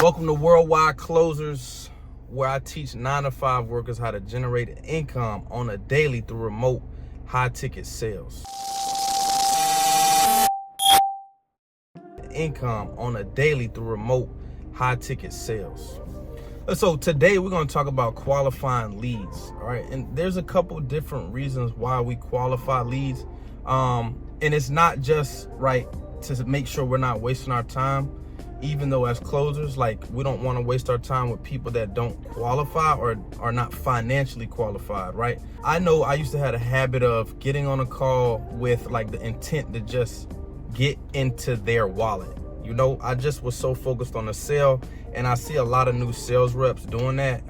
Welcome to Worldwide Closers, where I teach 9-to-5 workers how to generate income on a daily through remote high-ticket sales. Income on a daily through remote high-ticket sales. So today we're going to talk about qualifying leads. All right, and there's a couple different reasons why we qualify leads, and it's not just right to make sure we're not wasting our time. Even though as closers, like, we don't want to waste our time with people that don't qualify or are not financially qualified, right? I know I used to have a habit of getting on a call with like the intent to just get into their wallet. You know, I just was so focused on the sale, and I see a lot of new sales reps doing that.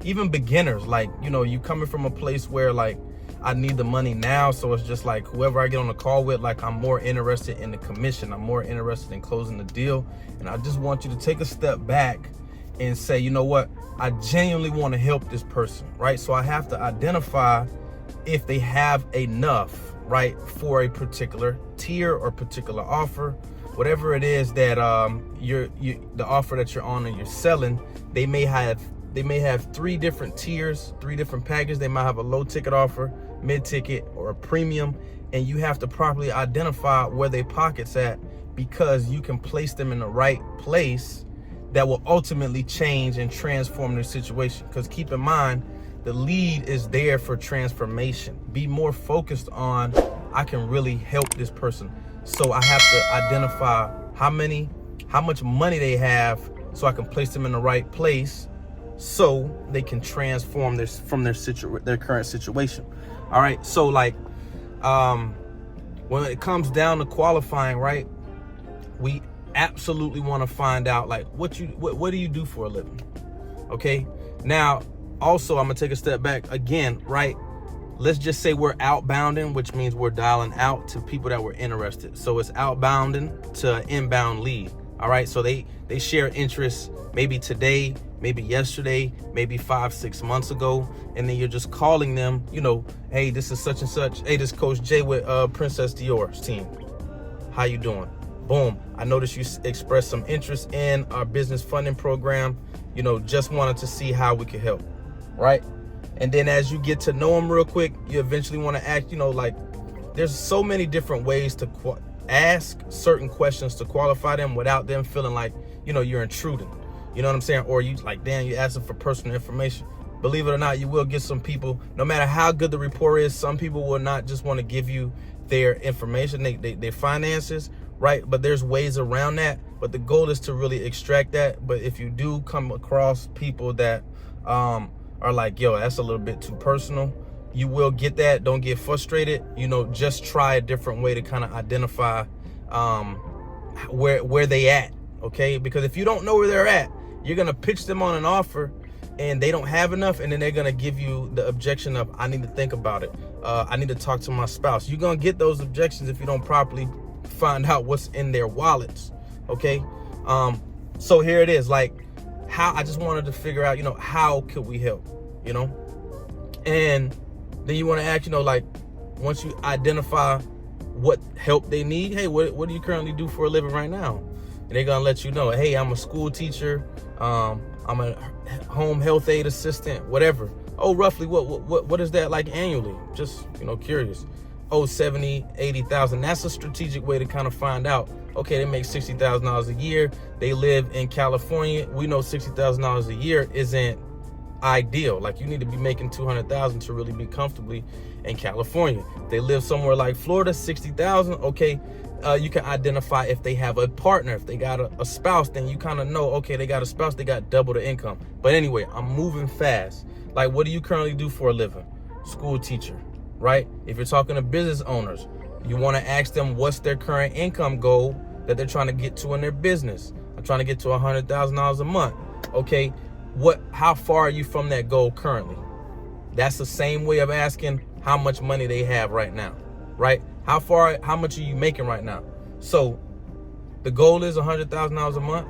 Even beginners, like, you know, you coming from a place where like, I need the money now, so it's just like whoever I get on the call with, like, I'm more interested in the commission. I'm more interested in closing the deal. And I just want you to take a step back and say, you know what? I genuinely want to help this person, right? So I have to identify if they have enough, right, for a particular tier or particular offer, whatever it is that the offer that you're on and you're selling. They may have 3 different tiers, 3 different packages. They might have a low ticket offer, mid-ticket, or a premium, and you have to properly identify where their pocket's at, because you can place them in the right place that will ultimately change and transform their situation. Because keep in mind, the lead is there for transformation. Be more focused on, I can really help this person. So I have to identify how much money they have, so I can place them in the right place so they can transform this from their current situation. All right, so like when it comes down to qualifying, right, we absolutely want to find out like what do you do for a living. Okay, now also I'm gonna take a step back again, right? Let's just say we're outbounding, which means we're dialing out to people that were interested. So it's outbounding to inbound lead. All right, so they share interests maybe today, maybe yesterday, maybe 5-6 months ago, and then you're just calling them, you know, hey, this is such and such. Hey, this is Coach Jay with Princess Dior's team. How you doing? Boom. I noticed you expressed some interest in our business funding program. You know, just wanted to see how we could help, right? And then as you get to know them real quick, you eventually want to ask, you know, like, there's so many different ways to ask certain questions to qualify them without them feeling like, you know, you're intruding. You know what I'm saying? Or you like, damn, you asking for personal information. Believe it or not, you will get some people, no matter how good the rapport is, some people will not just want to give you their information, their finances, right? But there's ways around that. But the goal is to really extract that. But if you do come across people that are like, yo, that's a little bit too personal, you will get that. Don't get frustrated. You know, just try a different way to kind of identify where they at, okay? Because if you don't know where they're at, you're gonna pitch them on an offer and they don't have enough, and then they're gonna give you the objection of, I need to think about it. I need to talk to my spouse. You're gonna get those objections if you don't properly find out what's in their wallets, okay? So here it is, like, how I just wanted to figure out, you know, how could we help, you know? And then you want to ask, you know, like, once you identify what help they need, hey, what do you currently do for a living right now? And they're gonna let you know, hey, I'm a school teacher, I'm a home health aide assistant, whatever. Oh, roughly what is that like annually? Just, you know, curious. Oh, 70, 80,000. That's a strategic way to kind of find out. Okay, they make $60,000 a year. They live in California. We know $60,000 a year isn't ideal. Like, you need to be making $200,000 to really be comfortably in California. If they live somewhere like Florida, $60,000. Okay, you can identify if they have a partner. If they got a spouse, then you kind of know, okay, they got a spouse, they got double the income. But anyway, I'm moving fast. Like, what do you currently do for a living? School teacher, right? If you're talking to business owners, you want to ask them what's their current income goal that they're trying to get to in their business. I'm trying to get to $100,000 a month. Okay, how far are you from that goal currently? That's the same way of asking how much money they have right now, right? How much are you making right now? So the goal is $100,000 a month.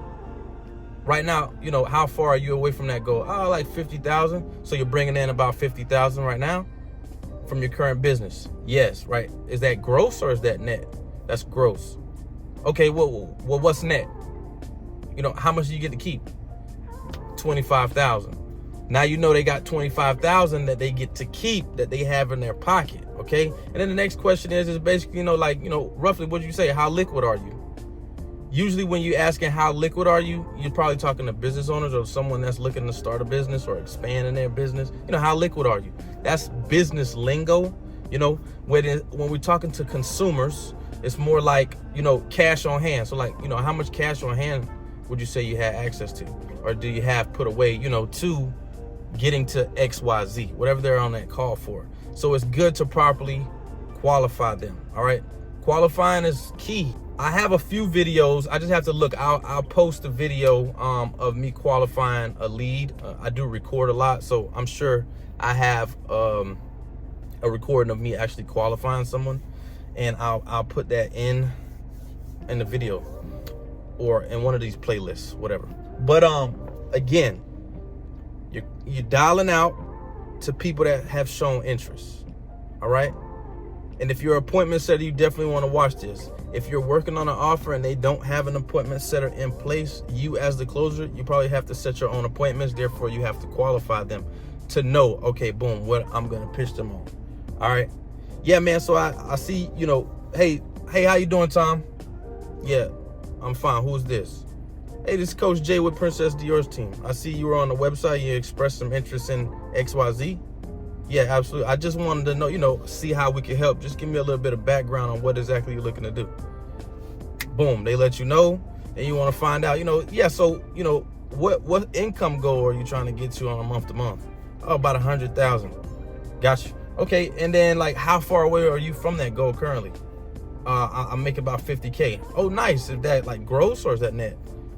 Right now, you know, how far are you away from that goal? Oh, like 50,000. So you're bringing in about 50,000 right now from your current business. Yes, right. Is that gross or is that net? That's gross. Okay, well, what's net? how much do you get to keep? 25,000. Now you know they got 25,000 that they get to keep, that they have in their pocket. Okay. And then the next question is basically, roughly what you say, how liquid are you? Usually when you're asking how liquid are you, you're probably talking to business owners or someone that's looking to start a business or expand in their business. How liquid are you? That's business lingo. When we're talking to consumers, it's more like, cash on hand. So like, how much cash on hand would you say you had access to? Or do you have put away, to getting to XYZ, whatever they're on that call for. So it's good to properly qualify them. All right. Qualifying is key. I have a few videos. I just have to look. I'll post a video of me qualifying a lead. I do record a lot, so I'm sure I have a recording of me actually qualifying someone, and I'll put that in the video or in one of these playlists, whatever. But again, you're dialing out to people that have shown interest. All right. And if you're an appointment setter, you definitely want to watch this. If you're working on an offer and they don't have an appointment setter in place, you as the closer, you probably have to set your own appointments. Therefore, you have to qualify them to know, okay, boom, what I'm going to pitch them on. All right. Yeah, man. So I see, hey, how you doing, Tom? Yeah, I'm fine. Who's this? Hey, this is Coach Jay with Princess Dior's team. I see you were on the website. You expressed some interest in XYZ. Yeah, absolutely. I just wanted to know, see how we can help. Just give me a little bit of background on what exactly you're looking to do. Boom, they let you know, and you want to find out, yeah, so, what income goal are you trying to get to on a month to month? Oh, about 100,000. Gotcha. Okay, and then like how far away are you from that goal currently? I'm making about 50K. Oh, nice. Is that like gross or is that net?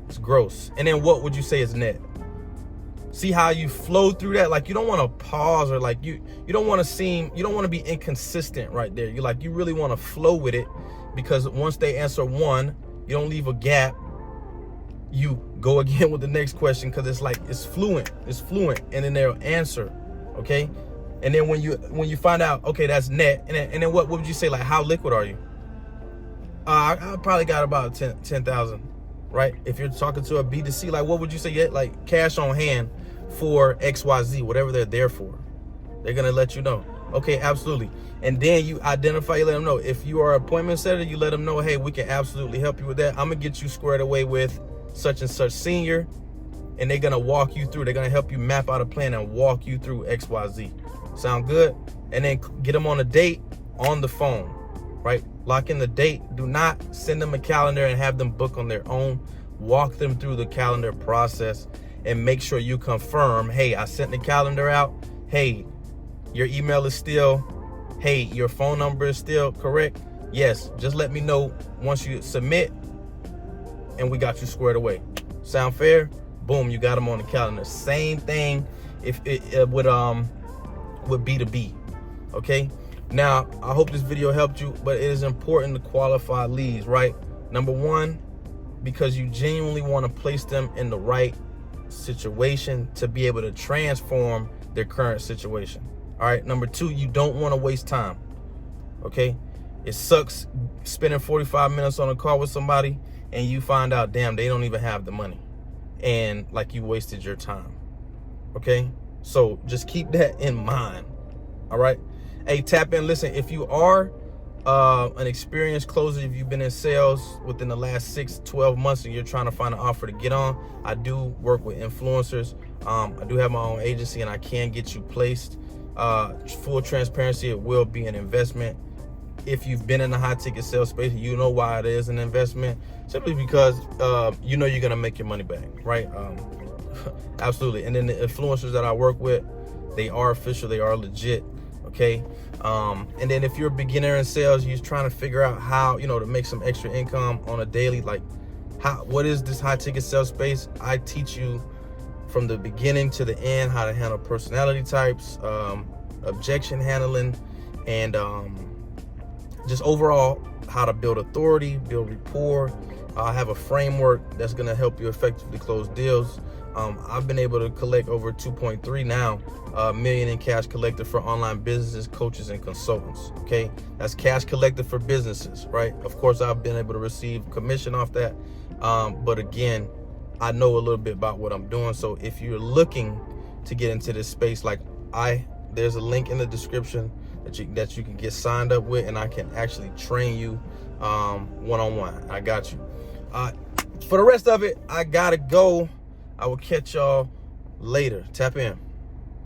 It's gross. And then what would you say is net? See how you flow through that? Like you don't want to pause, or like you don't want to be inconsistent right there. You really want to flow with it, because once they answer one, you don't leave a gap. You go again with the next question, because it's fluent, and then they'll answer. Okay. And then when you find out, okay, that's net, and then what would you say, like how liquid are you? I probably got about 10,000, right? If you're talking to a B2C, like what would you say? Yeah, like cash on hand for XYZ, whatever they're there for. They're gonna let you know. Okay, absolutely. And then you identify, you let them know. If you are an appointment setter, you let them know, hey, we can absolutely help you with that. I'm gonna get you squared away with such and such senior, and they're gonna walk you through. They're gonna help you map out a plan and walk you through XYZ. Sound good? And then get them on a date on the phone, right? Lock in the date. Do not send them a calendar and have them book on their own. Walk them through the calendar process and make sure you confirm, hey, I sent the calendar out. Hey, your email is still, hey, your phone number is still correct. Yes, just let me know once you submit, and we got you squared away. Sound fair? Boom, you got them on the calendar. Same thing if it with B2B. Okay. Now, I hope this video helped you, but it is important to qualify leads, right? Number one, because you genuinely want to place them in the right situation to be able to transform their current situation. All right. Number two, you don't want to waste time. Okay. It sucks spending 45 minutes on a call with somebody and you find out, damn, they don't even have the money, and like you wasted your time. Okay. So just keep that in mind. All right. Hey, tap in. Listen, if you are an experienced closer, if you've been in sales within the last 6-12 months and you're trying to find an offer to get on, I do work with influencers. I do have my own agency, and I can get you placed. Full transparency, it will be an investment. If you've been in the high ticket sales space, you know why it is an investment. Simply because you're going to make your money back, right? Absolutely. And then the influencers that I work with, they are official, they are legit. Okay. And then if you're a beginner in sales, you're trying to figure out how, to make some extra income on a daily, like what is this high ticket sales space? I teach you from the beginning to the end how to handle personality types, objection handling, and just overall how to build authority, build rapport. I have a framework that's going to help you effectively close deals. I've been able to collect over 2.3 now million in cash collected for online businesses, coaches, and consultants. Okay, that's cash collected for businesses, right? Of course, I've been able to receive commission off that, but again, I know a little bit about what I'm doing. So if you're looking to get into this space, like there's a link in the description that you can get signed up with, and I can actually train you one-on-one. I got you. For the rest of it, I gotta go. I will catch y'all later. Tap in.